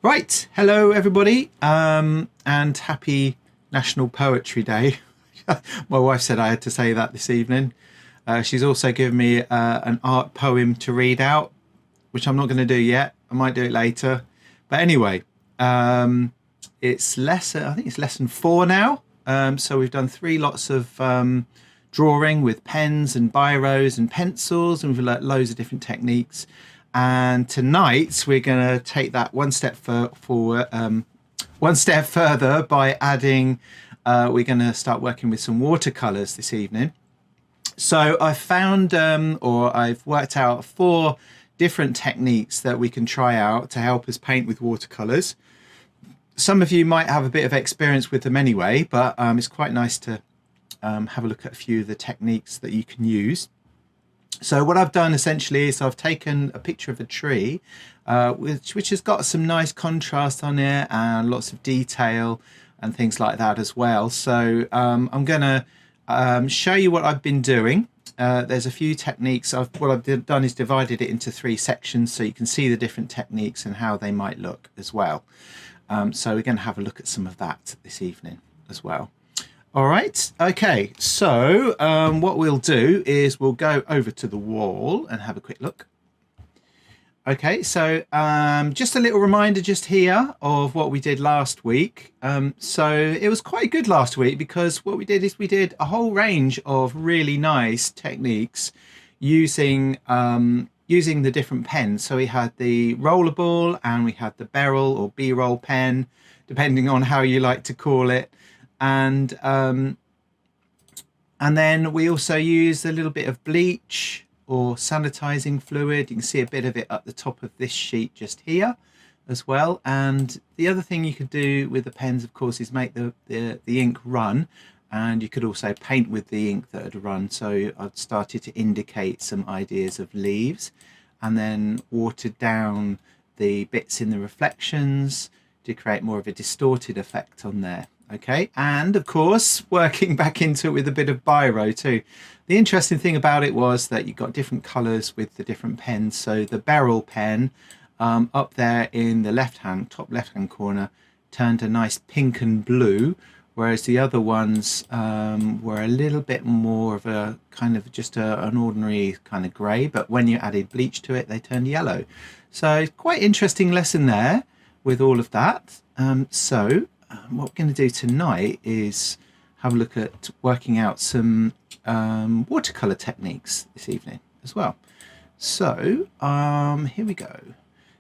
Right, hello everybody, and happy National Poetry Day. My wife said I had to say that this evening. She's also given me an art poem to read out, which I'm not going to do yet. I might do it later. But anyway, it's lesson. I think it's lesson 4 now. So we've done 3 lots of drawing with pens and biros and pencils, and we've learnt loads of different techniques. And tonight we're going to take that one step forward, one step further by adding. We're going to start working with some watercolors this evening. So I found, or I've worked out 4 different techniques that we can try out to help us paint with watercolors. Some of you might have a bit of experience with them anyway, but it's quite nice to have a look at a few of the techniques that you can use. So what I've done essentially is I've taken a picture of a tree, which has got some nice contrast on it and lots of detail and things like that as well. So I'm going to show you what I've been doing. There's a few techniques. What I've done is divided it into 3 sections so you can see the different techniques and how they might look as well. So we're going to have a look at some of that this evening as well. All right, okay, so what we'll do is we'll go over to the wall and have a quick look. Okay, so just a little reminder just here of what we did last week. So it was quite good last week because what we did is we did a whole range of really nice techniques using the different pens. So we had the rollerball and we had the barrel or B-roll pen, depending on how you like to call it. And then we also used a little bit of bleach or sanitizing fluid. You can see a bit of it at the top of this sheet just here as well. And the other thing you could do with the pens, of course, is make the ink run. And you could also paint with the ink that had run. So I've started to indicate some ideas of leaves and then watered down the bits in the reflections to create more of a distorted effect on there. Okay, and of course working back into it with a bit of biro too. The interesting thing about it was that you got different colors with the different pens. So the barrel pen up there in the top left hand corner turned a nice pink and blue, whereas the other ones were a little bit more of a kind of just an ordinary kind of grey, but when you added bleach to it they turned yellow. So quite interesting lesson there with all of that. What we're going to do tonight is have a look at working out some watercolor techniques this evening as well. So here we go.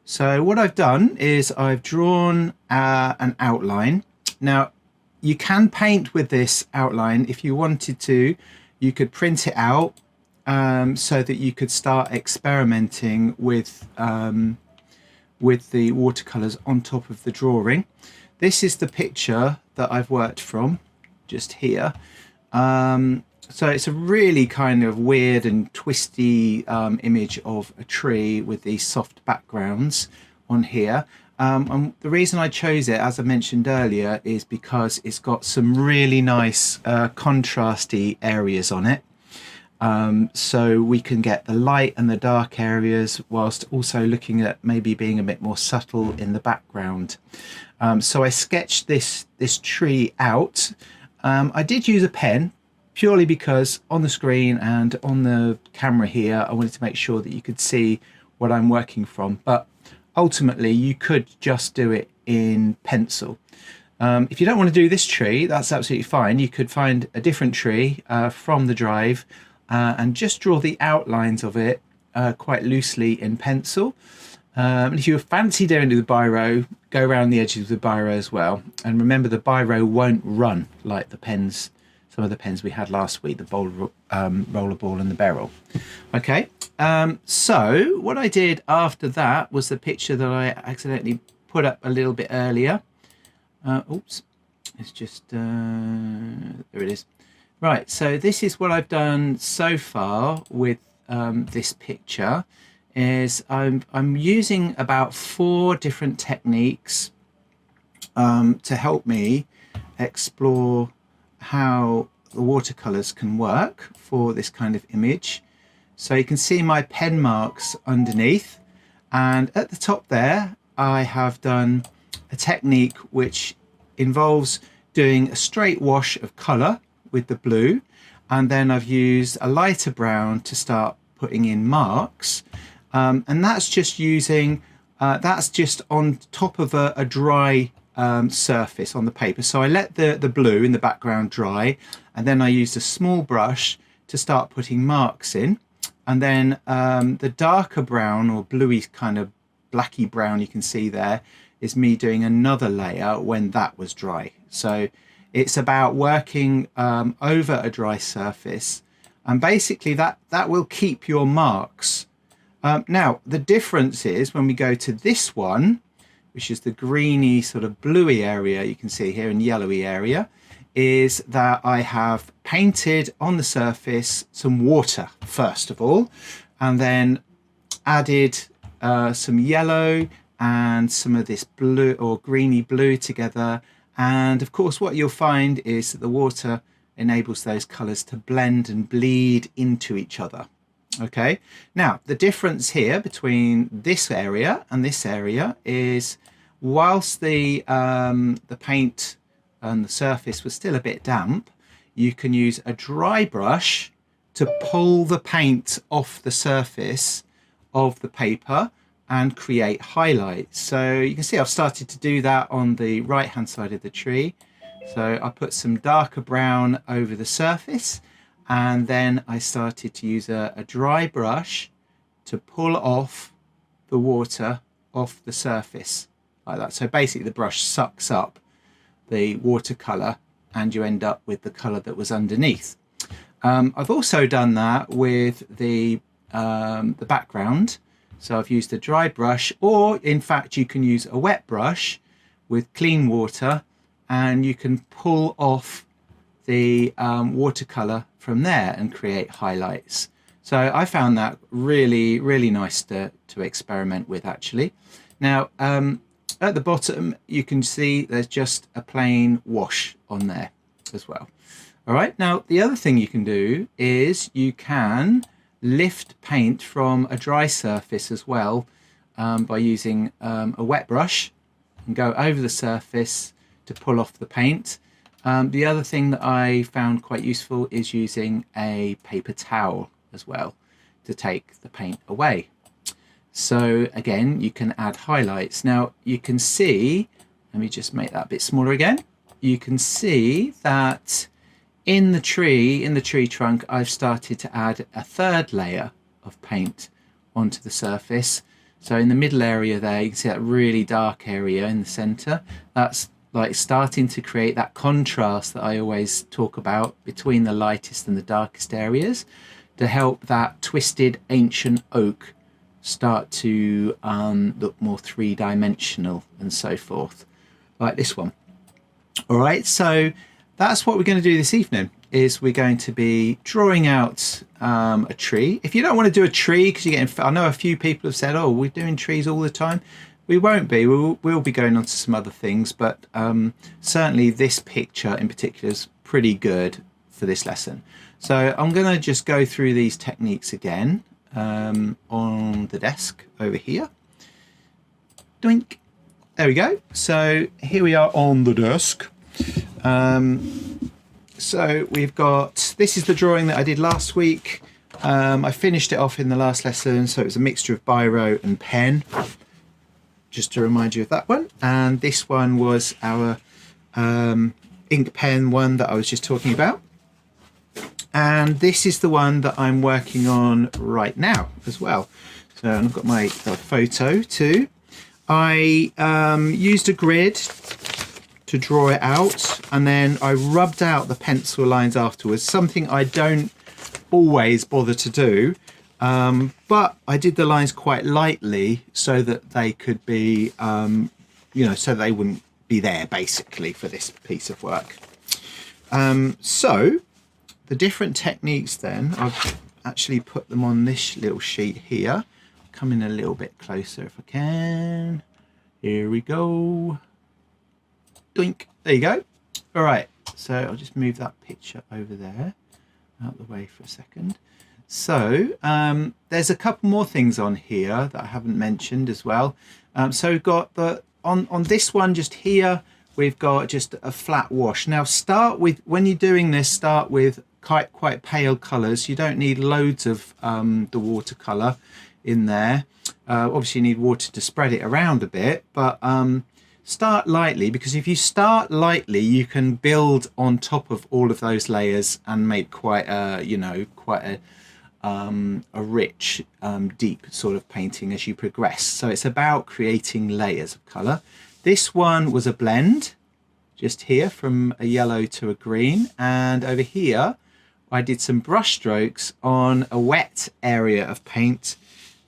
So what I've done is I've drawn an outline. Now you can paint with this outline if you wanted to. You could print it out so that you could start experimenting with the watercolors on top of the drawing. This is the picture that I've worked from just here. So it's a really kind of weird and twisty image of a tree with these soft backgrounds on here. And the reason I chose it, as I mentioned earlier, is because it's got some really nice contrasty areas on it. So we can get the light and the dark areas whilst also looking at maybe being a bit more subtle in the background. So I sketched this tree out. I did use a pen purely because on the screen and on the camera here I wanted to make sure that you could see what I'm working from, but ultimately you could just do it in pencil. If you don't want to do this tree, that's absolutely fine. You could find a different tree from the drive and just draw the outlines of it quite loosely in pencil. And if you fancy doing it with the biro, go around the edges with the biro as well. And remember, the biro won't run like the pens, some of the pens we had last week, the rollerball and the barrel. Okay, so what I did after that was the picture that I accidentally put up a little bit earlier. Oops, it's just, there it is. Right, so this is what I've done so far with this picture. Is I'm using about 4 different techniques to help me explore how the watercolors can work for this kind of image. So you can see my pen marks underneath, and at the top there I have done a technique which involves doing a straight wash of colour with the blue, and then I've used a lighter brown to start putting in marks, and that's just using that's just on top of a dry surface on the paper. So I let the blue in the background dry, and then I used a small brush to start putting marks in, and then the darker brown or bluey kind of blacky brown you can see there is me doing another layer when that was dry. So it's about working over a dry surface, and basically that will keep your marks. Now the difference is when we go to this one, which is the greeny sort of bluey area you can see here and yellowy area, is that I have painted on the surface some water first of all, and then added some yellow and some of this blue or greeny blue together. And of course what you'll find is that the water enables those colours to blend and bleed into each other. Okay, now the difference here between this area and this area is whilst the paint and the surface was still a bit damp, you can use a dry brush to pull the paint off the surface of the paper and create highlights. So you can see I've started to do that on the right hand side of the tree. So I put some darker brown over the surface, and then I started to use a dry brush to pull off the water off the surface like that. So basically the brush sucks up the watercolour and you end up with the colour that was underneath. I've also done that with the background. So I've used a dry brush, or in fact you can use a wet brush with clean water, and you can pull off the watercolour from there and create highlights. So I found that really nice to experiment with actually. Now at the bottom you can see there's just a plain wash on there as well. All right, now the other thing you can do is you can lift paint from a dry surface as well by using a wet brush and go over the surface to pull off the paint. The other thing that I found quite useful is using a paper towel as well to take the paint away. So again, you can add highlights. Now you can see, let me just make that a bit smaller again. You can see that in the tree trunk, I've started to add a third layer of paint onto the surface. So in the middle area there, you can see that really dark area in the center. That's like starting to create that contrast that I always talk about between the lightest and the darkest areas, to help that twisted ancient oak start to look more three-dimensional and so forth, like this one. All right, so that's what we're going to do this evening, is we're going to be drawing out a tree. If you don't want to do a tree, because you're getting, I know a few people have said, oh, we're doing trees all the time. We won't be. We'll be going on to some other things, but certainly this picture in particular is pretty good for this lesson. So I'm going to just go through these techniques again on the desk over here. Doink. There we go. So here we are on the desk. So we've got, this is the drawing that I did last week. I finished it off in the last lesson, so it was a mixture of biro and pen, just to remind you of that one. And this one was our ink pen one that I was just talking about. And this is the one that I'm working on right now as well. So I've got my photo too. I used a grid to draw it out, and then I rubbed out the pencil lines afterwards, something I don't always bother to do, but I did the lines quite lightly so that they could be, you know, so they wouldn't be there basically for this piece of work. So the different techniques then, I've actually put them on this little sheet here. Come in a little bit closer if I can. Here we go. Doink. There you go. All right, so I'll just move that picture over there out the way for a second. So there's a couple more things on here that I haven't mentioned as well. So we've got on this one just here, we've got just a flat wash. Now start with, when you're doing this, start with quite pale colours. You don't need loads of the watercolour in there. Obviously you need water to spread it around a bit, but start lightly, because if you start lightly you can build on top of all of those layers and make quite a rich deep sort of painting as you progress. So it's about creating layers of colour. This one was a blend just here from a yellow to a green, and over here I did some brush strokes on a wet area of paint,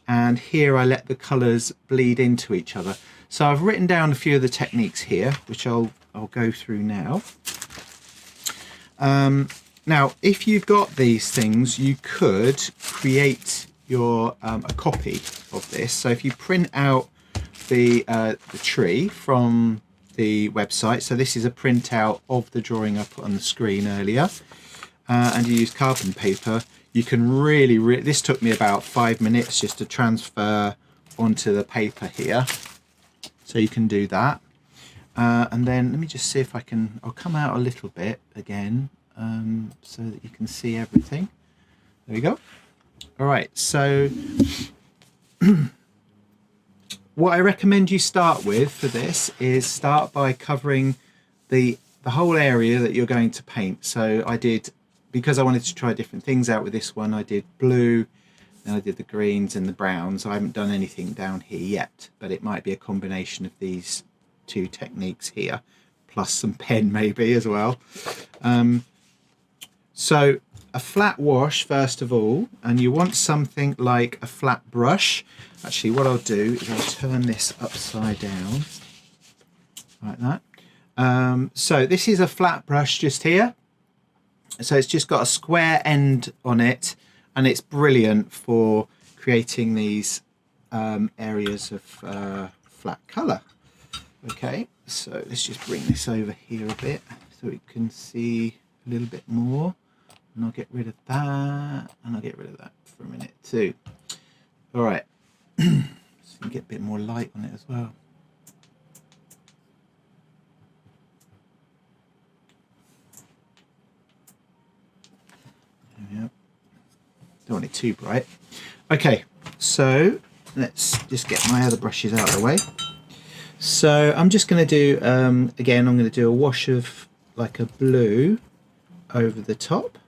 and here I let the colours bleed into each other. So I've written down a few of the techniques here, which I'll go through now. Now, if you've got these things, you could create your a copy of this. So if you print out the tree from the website, so this is a printout of the drawing I put on the screen earlier, and you use carbon paper, you can really, this took me about 5 minutes just to transfer onto the paper here. So you can do that. And then let me just see if I'll come out a little bit again, so that you can see everything. There we go. All right, so what I recommend you start with for this is start by covering the whole area that you're going to paint. So I did, because I wanted to try different things out with this one, I did blue, then I did the greens and the browns. I haven't done anything down here yet, but it might be a combination of these two techniques here, plus some pen maybe as well. So a flat wash first of all, and you want something like a flat brush. Actually, what I'll do is I'll turn this upside down like that. So this is a flat brush just here. So it's just got a square end on it, and it's brilliant for creating these areas of flat colour. Okay, so let's just bring this over here a bit so we can see a little bit more. And I'll get rid of that, and I'll get rid of that for a minute too. All right, so you can get a bit more light on it as well. Yep. Don't want it too bright. Okay, so let's just get my other brushes out of the way. So I'm just going to do, again, I'm going to do a wash of like a blue over the top.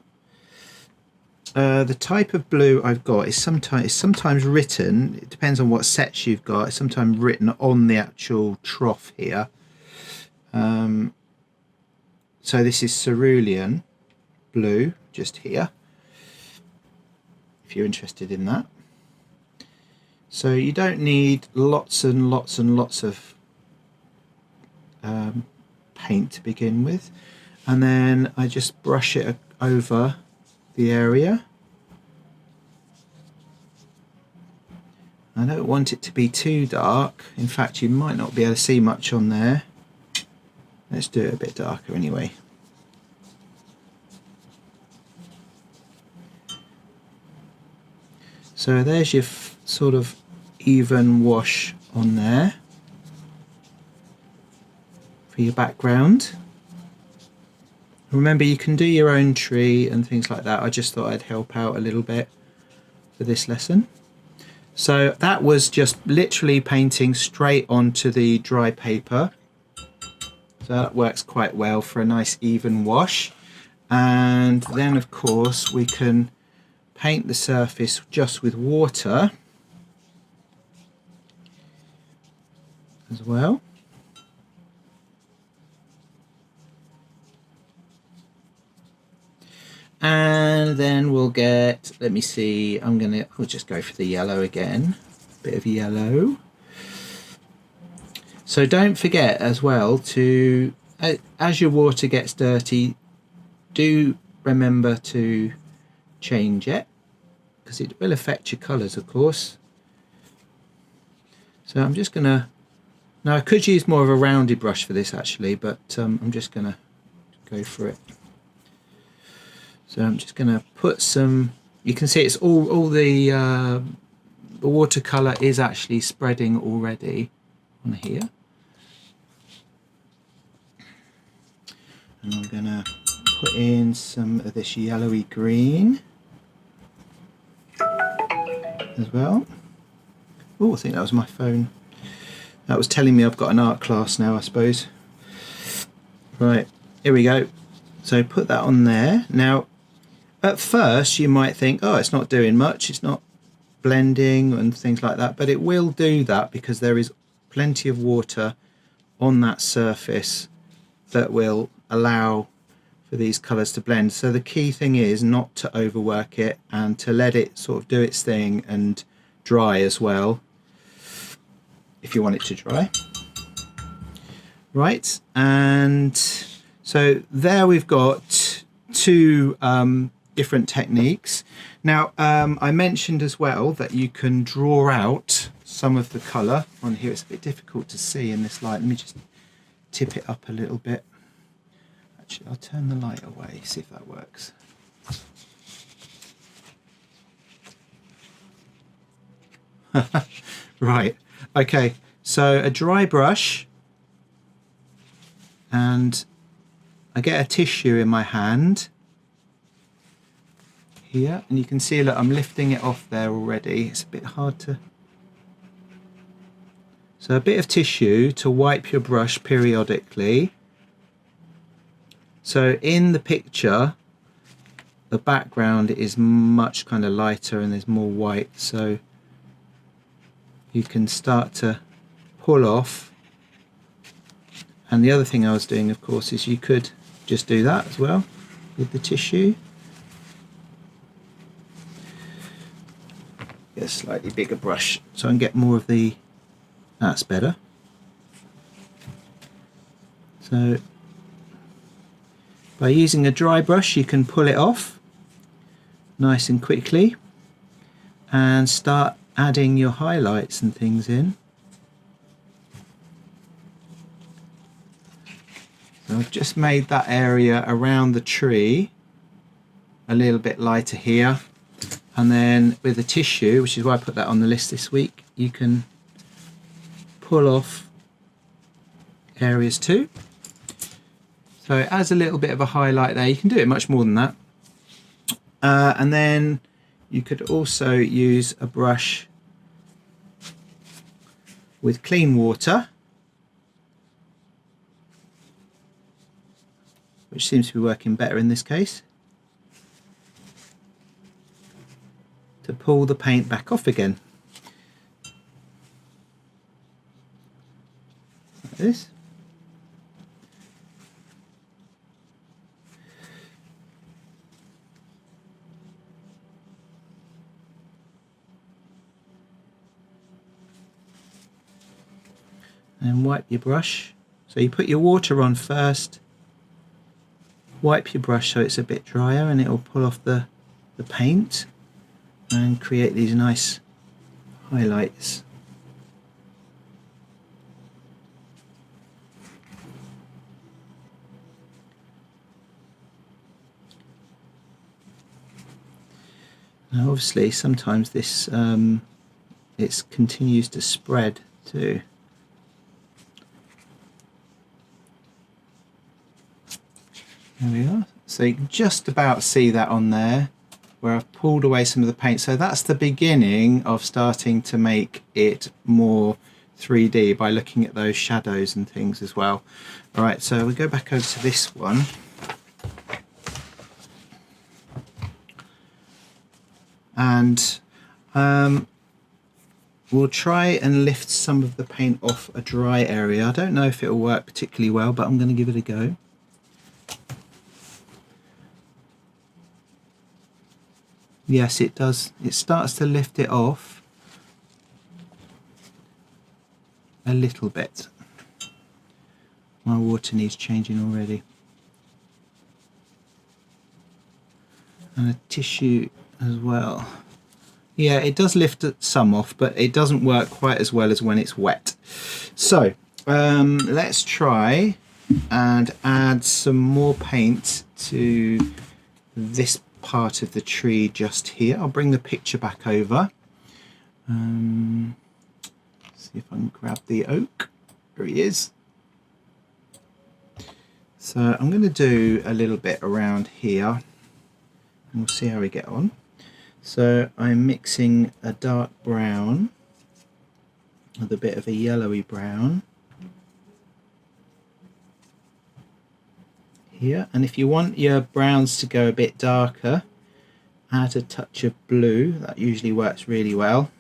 The type of blue I've got is sometimes written, it depends on what sets you've got, it's sometimes written on the actual trough here. So this is cerulean blue, just here, if you're interested in that. So you don't need lots and lots and lots of paint to begin with, and then I just brush it over the area. I don't want it to be too dark. In fact, you might not be able to see much on there. Let's do it a bit darker anyway. So there's your sort of even wash on there for your background. Remember, you can do your own tree and things like that. I just thought I'd help out a little bit for this lesson. So that was just literally painting straight onto the dry paper. So that works quite well for a nice even wash. And then of course we can paint the surface just with water as well. And then we'll get, let me see, we'll just go for the yellow again, bit of yellow. So don't forget as well to, as your water gets dirty, do remember to change it, because it will affect your colours, of course. So I'm just gonna, now I could use more of a rounded brush for this actually, but I'm just gonna go for it. So I'm just going to put some you can see it's all the watercolour is actually spreading already on here. And I'm gonna put in some of this yellowy green as well. Oh, I think that was my phone. That was telling me I've got an art class now, I suppose. Right, here we go. So put that on there. Now, at first you might think, oh, it's not doing much, it's not blending and things like that, but it will do that because there is plenty of water on that surface that will allow for these colours to blend. So the key thing is not to overwork it and to let it sort of do its thing and dry as well, if you want it to dry. Right, and so there we've got two different techniques. Now I mentioned as well that you can draw out some of the colour on here. It's a bit difficult to see in this light. Let me just tip it up a little bit. Actually, I'll turn the light away, see if that works. Right, okay, so a dry brush, and I get a tissue in my hand here, and you can see that I'm lifting it off there already. It's a bit hard to... So a bit of tissue to wipe your brush periodically. So in the picture, the background is much kind of lighter and there's more white, so you can start to pull off. And the other thing I was doing, of course, is you could just do that as well with the tissue. Get a slightly bigger brush so I can get more of the... That's better. So by using a dry brush you can pull it off nice and quickly and start adding your highlights and things in. So I've just made that area around the tree a little bit lighter here, and then with the tissue, which is why I put that on the list this week, you can pull off areas too. So it adds a little bit of a highlight there. You can do it much more than that. And then you could also use a brush with clean water, which seems to be working better in this case, to pull the paint back off again. Like this. And wipe your brush. So you put your water on first, wipe your brush so it's a bit drier, and it will pull off the paint and create these nice highlights. Now obviously sometimes this it continues to spread too. There we are. So you can just about see that on there where I've pulled away some of the paint. So that's the beginning of starting to make it more 3D by looking at those shadows and things as well. All right, so we go back over to this one. And we'll try and lift some of the paint off a dry area. I don't know if it'll work particularly well, but I'm going to give it a go. Yes, it does. It starts to lift it off a little bit. My water needs changing already. And a tissue as well. Yeah, it does lift some off, but it doesn't work quite as well as when it's wet. So let's try and add some more paint to this part of the tree just here. I'll bring the picture back over. See if I can grab the oak. There he is. So I'm going to do a little bit around here and we'll see how we get on. So I'm mixing a dark brown with a bit of a yellowy brown here, and if you want your browns to go a bit darker, add a touch of blue. That usually works really well.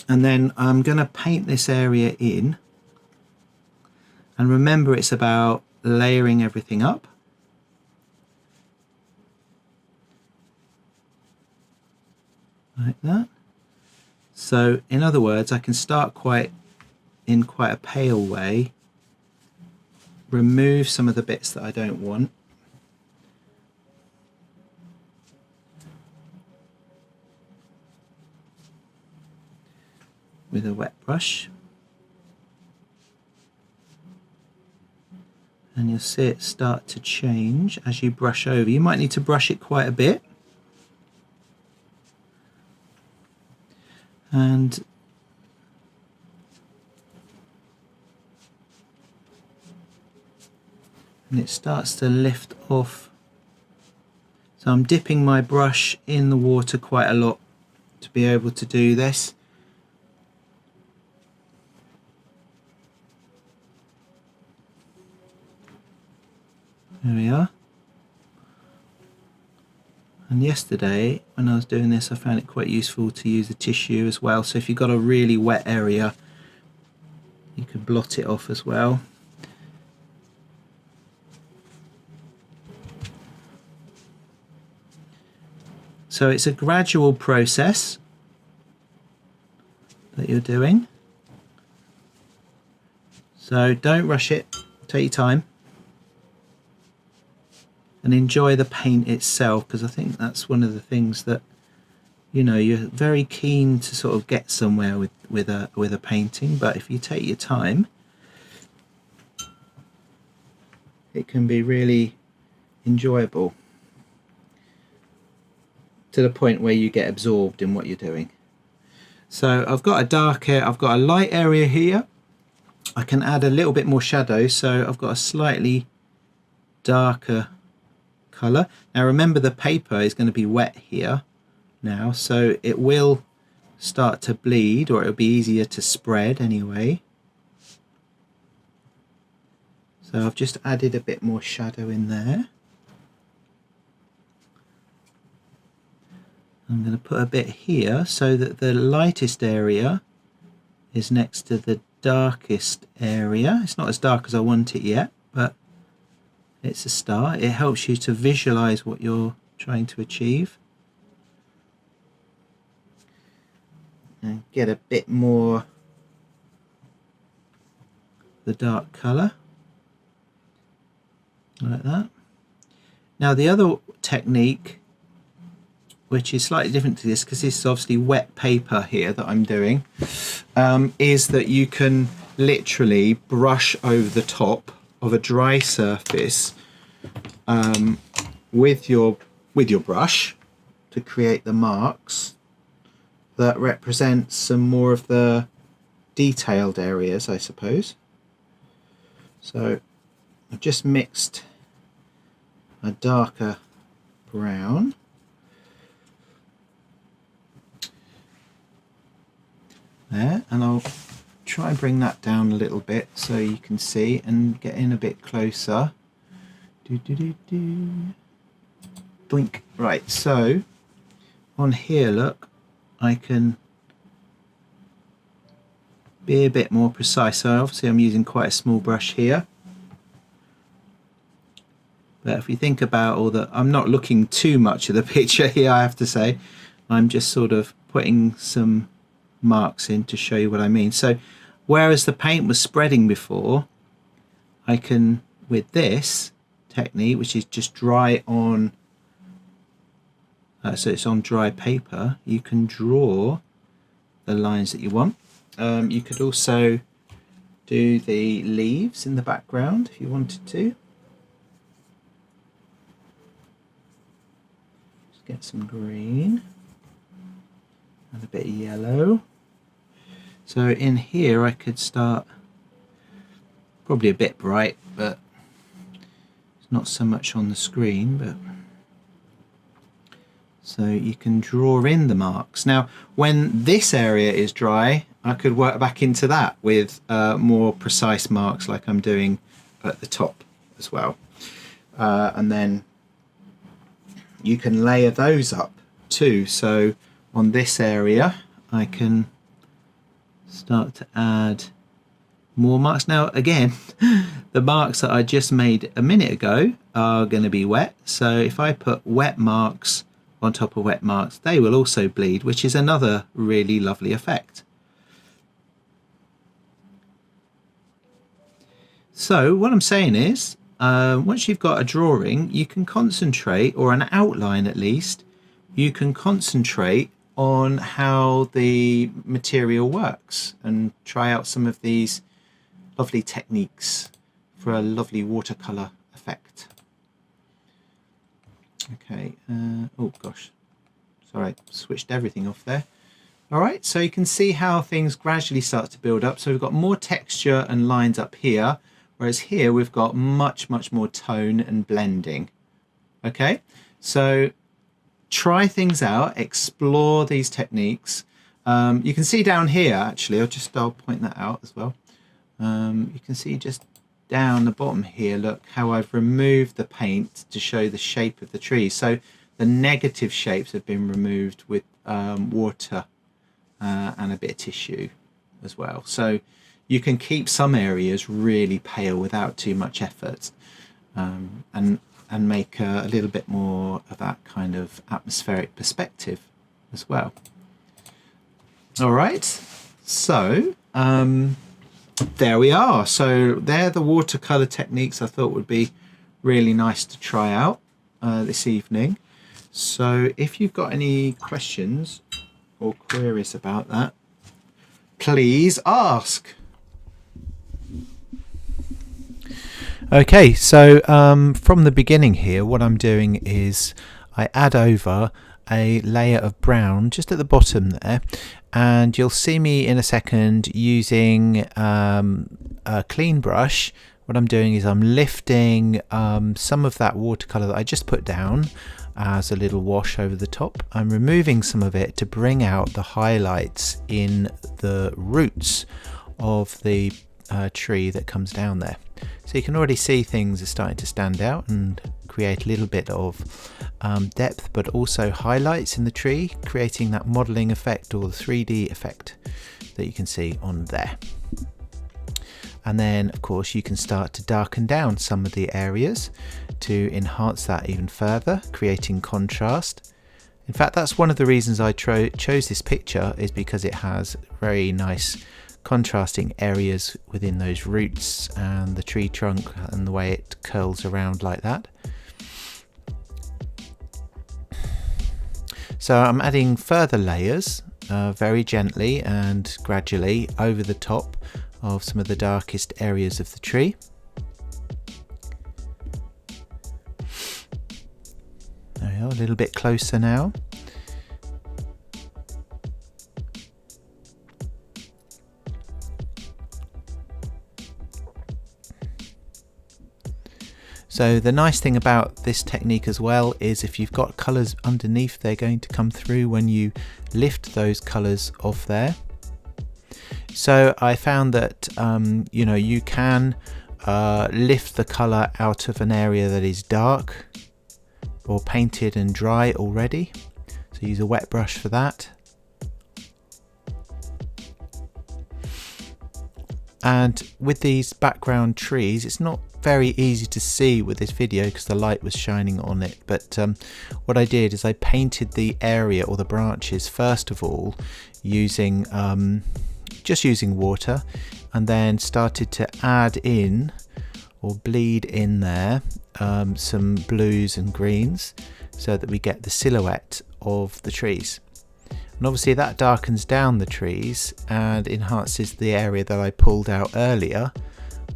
And then I'm going to paint this area in, and remember it's about layering everything up. Like that. So in other words, I can start in quite a pale way, remove some of the bits that I don't want, with a wet brush, and you'll see it start to change as you brush over. You might need to brush it quite a bit, and it starts to lift off. So I'm dipping my brush in the water quite a lot to be able to do this. There we are. And yesterday when I was doing this, I found it quite useful to use a tissue as well. So if you've got a really wet area, you can blot it off as well. So it's a gradual process that you're doing. So don't rush it, take your time. And enjoy the paint itself, because I think that's one of the things that, you know, you're very keen to sort of get somewhere with a painting, but if you take your time, it can be really enjoyable to the point where you get absorbed in what you're doing. So I've got a light area here. I can add a little bit more shadow, so I've got a slightly darker colour. Now remember, the paper is going to be wet here now, so it will start to bleed, or it'll be easier to spread anyway. So I've just added a bit more shadow in there. I'm going to put a bit here so that the lightest area is next to the darkest area. It's not as dark as I want it yet, but it's a start. It helps you to visualize what you're trying to achieve. And get a bit more the dark color, like that. Now the other technique, which is slightly different to this, because this is obviously wet paper here that I'm doing, is that you can literally brush over the top of a dry surface with your brush to create the marks that represent some more of the detailed areas, I suppose. So I've just mixed a darker brown. There, and I'll try and bring that down a little bit so you can see and get in a bit closer. Blink. Right, so on here, look, I can be a bit more precise. So obviously I'm using quite a small brush here, but if you think about all the, I'm not looking too much at the picture here, I have to say. I'm just sort of putting some marks in to show you what I mean. So whereas the paint was spreading before, I can, with this technique, which is just dry on, so it's on dry paper, you can draw the lines that you want. You could also do the leaves in the background if you wanted to. get some green and a bit of yellow. So in here I could start, probably a bit bright, but it's not so much on the screen, but so you can draw in the marks. Now when this area is dry, I could work back into that with more precise marks like I'm doing at the top as well. And then you can layer those up too. So on this area I can start to add more marks. Now again, the marks that I just made a minute ago are going to be wet, so if I put wet marks on top of wet marks, they will also bleed, which is another really lovely effect. So what I'm saying is, once you've got a drawing, you can concentrate, or an outline at least, you can concentrate on how the material works and try out some of these lovely techniques for a lovely watercolour effect. Okay, oh gosh, sorry, switched everything off there. All right, so you can see how things gradually start to build up. So we've got more texture and lines up here, whereas here we've got much more tone and blending. Okay, so try things out, explore these techniques. You can see down here, actually, I'll point that out as well. You can see just down the bottom here, look how I've removed the paint to show the shape of the tree. So the negative shapes have been removed with water and a bit of tissue as well. So you can keep some areas really pale without too much effort, and make a little bit more of that kind of atmospheric perspective as well. All right, so there we are. So they're the watercolor techniques I thought would be really nice to try out this evening. So if you've got any questions or queries about that, please ask. Okay, so from the beginning here, what I'm doing is I add over a layer of brown just at the bottom there, and you'll see me in a second using a clean brush. What I'm doing is I'm lifting some of that watercolour that I just put down as a little wash over the top. I'm removing some of it to bring out the highlights in the roots of the tree that comes down there. So you can already see things are starting to stand out and create a little bit of depth, but also highlights in the tree, creating that modelling effect or the 3D effect that you can see on there. And then of course you can start to darken down some of the areas to enhance that even further, creating contrast. In fact, that's one of the reasons I chose this picture, is because it has very nice contrasting areas within those roots and the tree trunk and the way it curls around like that. So I'm adding further layers very gently and gradually over the top of some of the darkest areas of the tree. There we are, a little bit closer now. So the nice thing about this technique as well is if you've got colours underneath, they're going to come through when you lift those colours off there. So I found that you know, you can lift the colour out of an area that is dark or painted and dry already. So use a wet brush for that. And with these background trees, it's not very easy to see with this video because the light was shining on it, but what I did is I painted the area or the branches first of all using just using water, and then started to add in or bleed in there some blues and greens so that we get the silhouette of the trees. And obviously that darkens down the trees and enhances the area that I pulled out earlier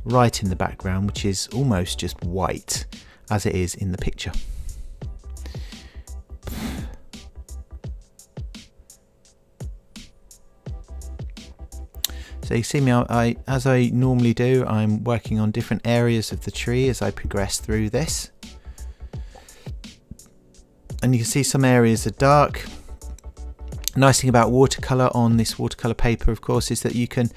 right in the background, which is almost just white as it is in the picture. So you see me, as I normally do, I'm working on different areas of the tree as I progress through this. And you can see some areas are dark. Nice thing about watercolour on this watercolour paper, of course, is that you can,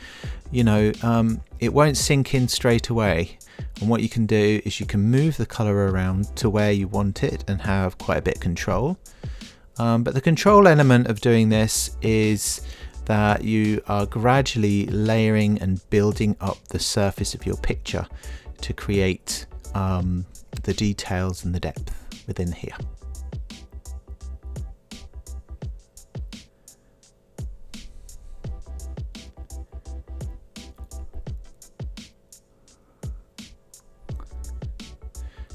it won't sink in straight away. And what you can do is you can move the colour around to where you want it and have quite a bit of control. But the control element of doing this is that you are gradually layering and building up the surface of your picture to create the details and the depth within here.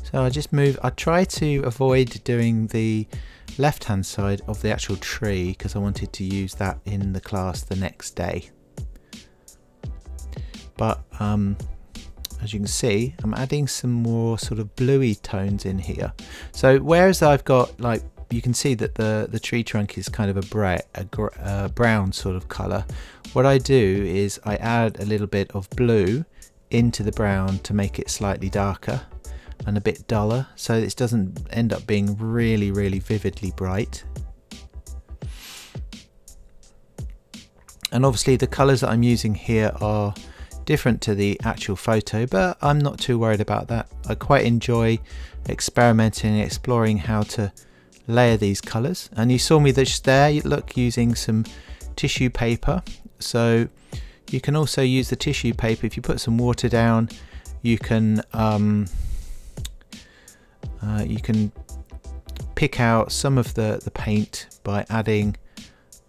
So I try to avoid doing the left hand side of the actual tree because I wanted to use that in the class the next day. But as you can see, I'm adding some more sort of bluey tones in here. So whereas I've got, like, you can see that the tree trunk is kind of a brown sort of colour. What I do is I add a little bit of blue into the brown to make it slightly darker and a bit duller, so this doesn't end up being really vividly bright. And obviously the colours that I'm using here are different to the actual photo, but I'm not too worried about that. I quite enjoy experimenting and exploring how to layer these colours. And you saw me just there, look, using some tissue paper. So you can also use the tissue paper. If you put some water down, you can pick out some of the paint by adding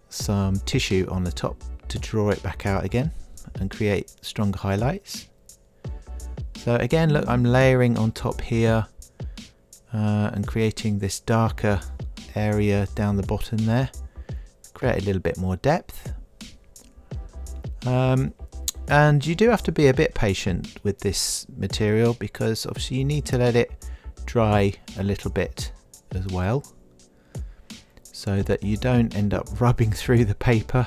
some tissue on the top to draw it back out again and create stronger highlights. So again, look, I'm layering on top here and creating this darker area down the bottom there, create a little bit more depth. And you do have to be a bit patient with this material because obviously you need to let it dry a little bit as well so that you don't end up rubbing through the paper.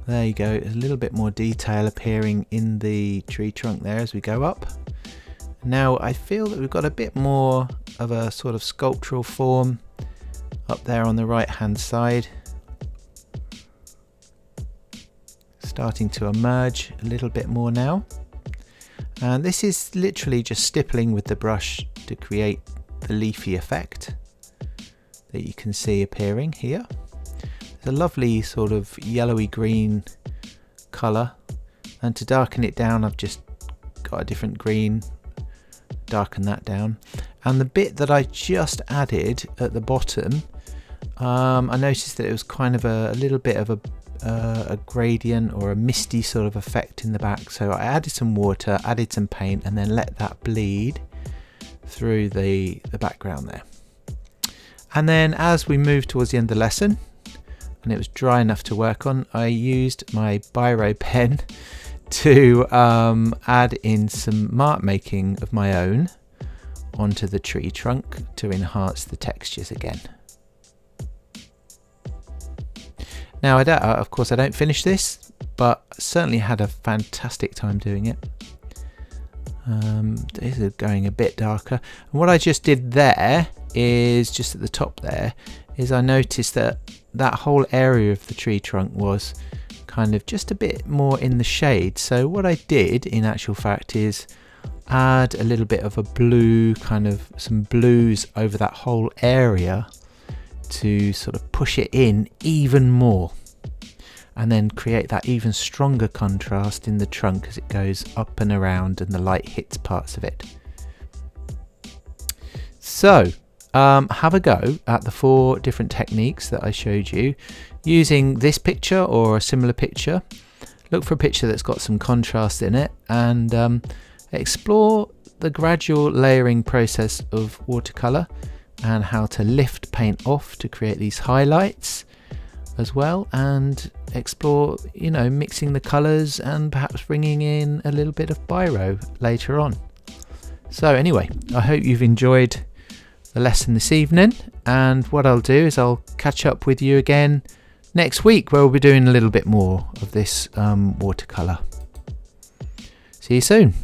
There you go, a little bit more detail appearing in the tree trunk there as we go up. Now I feel that we've got a bit more of a sort of sculptural form up there on the right hand side, starting to emerge a little bit more now. And this is literally just stippling with the brush to create the leafy effect that you can see appearing here. It's a lovely sort of yellowy green colour, and to darken it down I've just got a different green, darken that down. And the bit that I just added at the bottom, I noticed that it was kind of a little bit of a gradient or a misty sort of effect in the back, so I added some water, added some paint, and then let that bleed through the background there. And then as we moved towards the end of the lesson and it was dry enough to work on, I used my biro pen to add in some mark making of my own onto the tree trunk to enhance the textures again. Now, of course, I don't finish this, but certainly had a fantastic time doing it. This is going a bit darker. And what I just did there is, just at the top there, is I noticed that that whole area of the tree trunk was kind of just a bit more in the shade. So what I did, in actual fact, is add a little bit of a blue, kind of some blues over that whole area to sort of push it in even more, and then create that even stronger contrast in the trunk as it goes up and around and the light hits parts of it. So have a go at the 4 different techniques that I showed you using this picture or a similar picture. Look for a picture that's got some contrast in it, and explore the gradual layering process of watercolour and how to lift paint off to create these highlights as well, and explore, mixing the colours and perhaps bringing in a little bit of biro later on. So anyway, I hope you've enjoyed the lesson this evening, and what I'll do is I'll catch up with you again next week, where we'll be doing a little bit more of this watercolour. See you soon.